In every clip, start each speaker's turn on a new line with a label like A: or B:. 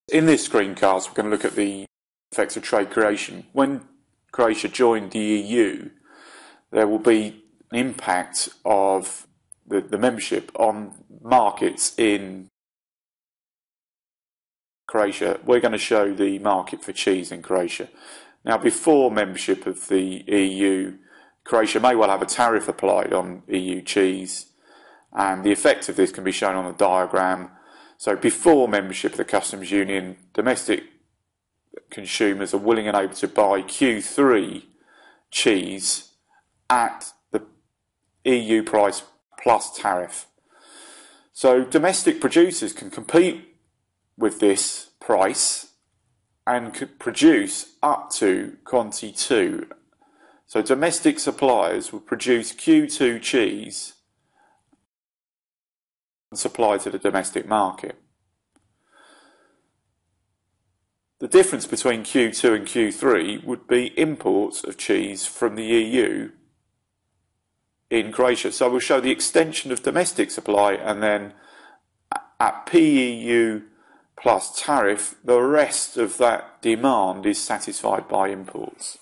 A: In this screencast, we're going to look at the effects of trade creation. When Croatia joined the EU, there will be an impact of the membership on markets in Croatia. We're going to show the market for cheese in Croatia. Now, before membership of the EU, Croatia may well have a tariff applied on EU cheese, and the effect of this can be shown on a diagram. So before membership of the Customs Union, domestic consumers are willing and able to buy Q3 cheese at the EU price plus tariff. So domestic producers can compete with this price and could produce up to quantity 2. So domestic suppliers will produce Q2 cheese and supply to the domestic market. The difference between Q2 and Q3 would be imports of cheese from the EU in Croatia. So we'll show the extension of domestic supply, and then at PEU plus tariff, the rest of that demand is satisfied by imports.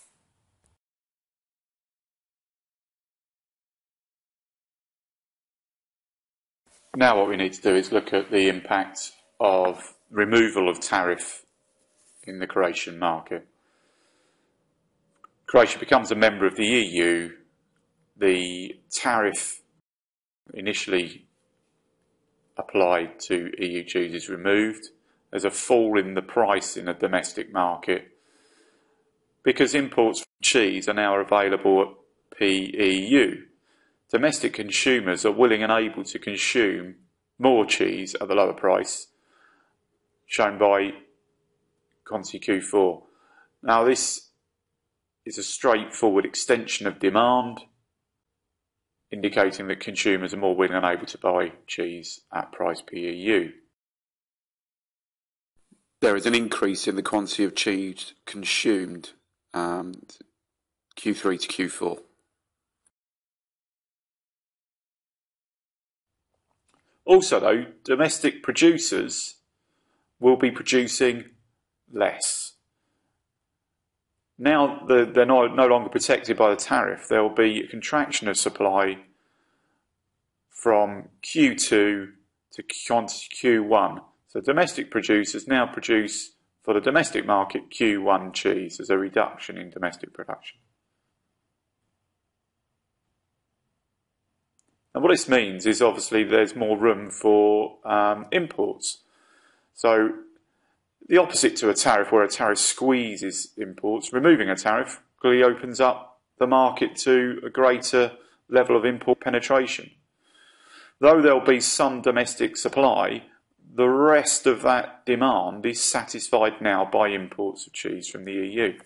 A: Now what we need to do is look at the impact of removal of tariff in the Croatian market. Croatia becomes a member of the EU. The tariff initially applied to EU cheese is removed. There's a fall in the price in the domestic market because imports from cheese are now available at PEU. Domestic consumers are willing and able to consume more cheese at the lower price, shown by quantity Q4. Now this is a straightforward extension of demand, indicating that consumers are more willing and able to buy cheese at price PEU. There is an increase in the quantity of cheese consumed Q3 to Q4. Also though, domestic producers will be producing less. Now they're no longer protected by the tariff. There will be a contraction of supply from Q2 to Q1. So domestic producers now produce for the domestic market Q1 cheese. There's a reduction in domestic production. And what this means is obviously there's more room for imports. So the opposite to a tariff, where a tariff squeezes imports, removing a tariff clearly opens up the market to a greater level of import penetration. Though there will be some domestic supply, the rest of that demand is satisfied now by imports of cheese from the EU.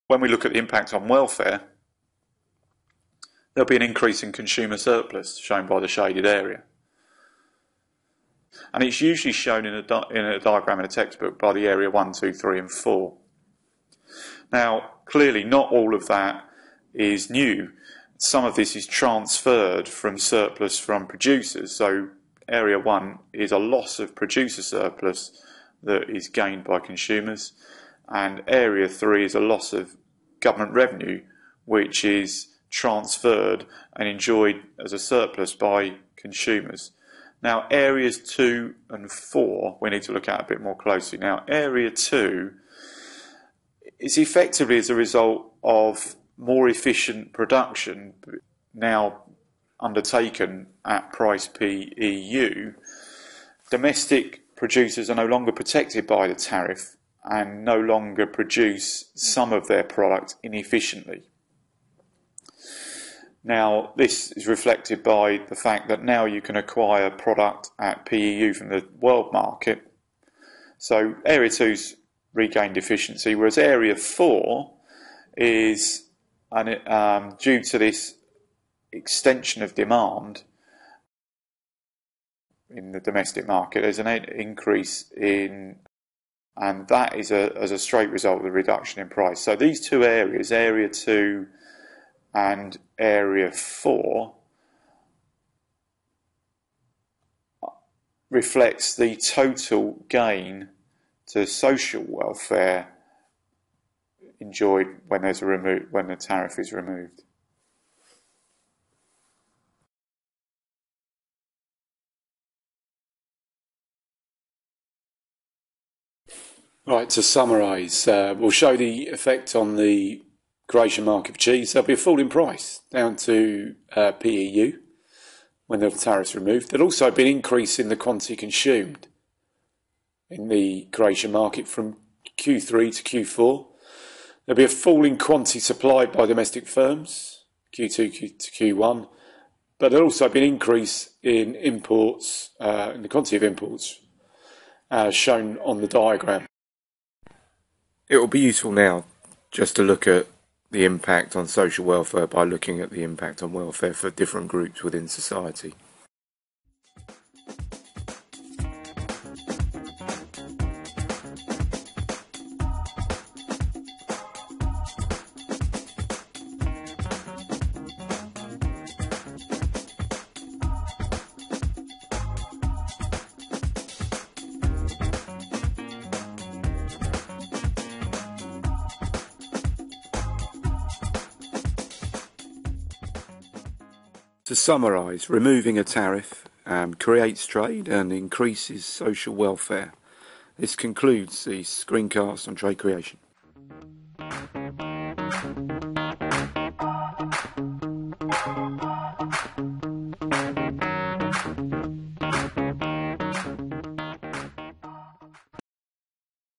A: When we look at the impact on welfare, there'll be an increase in consumer surplus, shown by the shaded area. And it's usually shown in a diagram in a textbook by the area 1, 2, 3 and 4. Now, clearly not all of that is new. Some of this is transferred from surplus from producers. So area 1 is a loss of producer surplus that is gained by consumers, and area 3 is a loss of government revenue which is transferred and enjoyed as a surplus by consumers. Now areas 2 and 4 we need to look at a bit more closely. Now area 2 is effectively as a result of more efficient production now undertaken at price PEU. Domestic producers are no longer protected by the tariff and no longer produce some of their product inefficiently. Now this is reflected by the fact that now you can acquire product at PEU from the world market. So area 2's regained efficiency, whereas area 4 is due to this extension of demand in the domestic market. There's an increase in, and that is as a straight result of the reduction in price. So these two areas, area 2 and area 4, reflects the total gain to social welfare enjoyed when the tariff is removed.
B: Right, to summarise, we'll show the effect on the Croatian market for cheese. There'll be a fall in price down to PEU when the tariff's removed. There'll also be an increase in the quantity consumed in the Croatian market from Q3 to Q4. There'll be a fall in quantity supplied by domestic firms, Q2 to Q1, but there'll also be an increase in imports, in the quantity of imports, as shown on the diagram.
C: It will be useful now just to look at the impact on social welfare by looking at the impact on welfare for different groups within society. To summarise, removing a tariff creates trade and increases social welfare. This concludes the screencast on trade creation.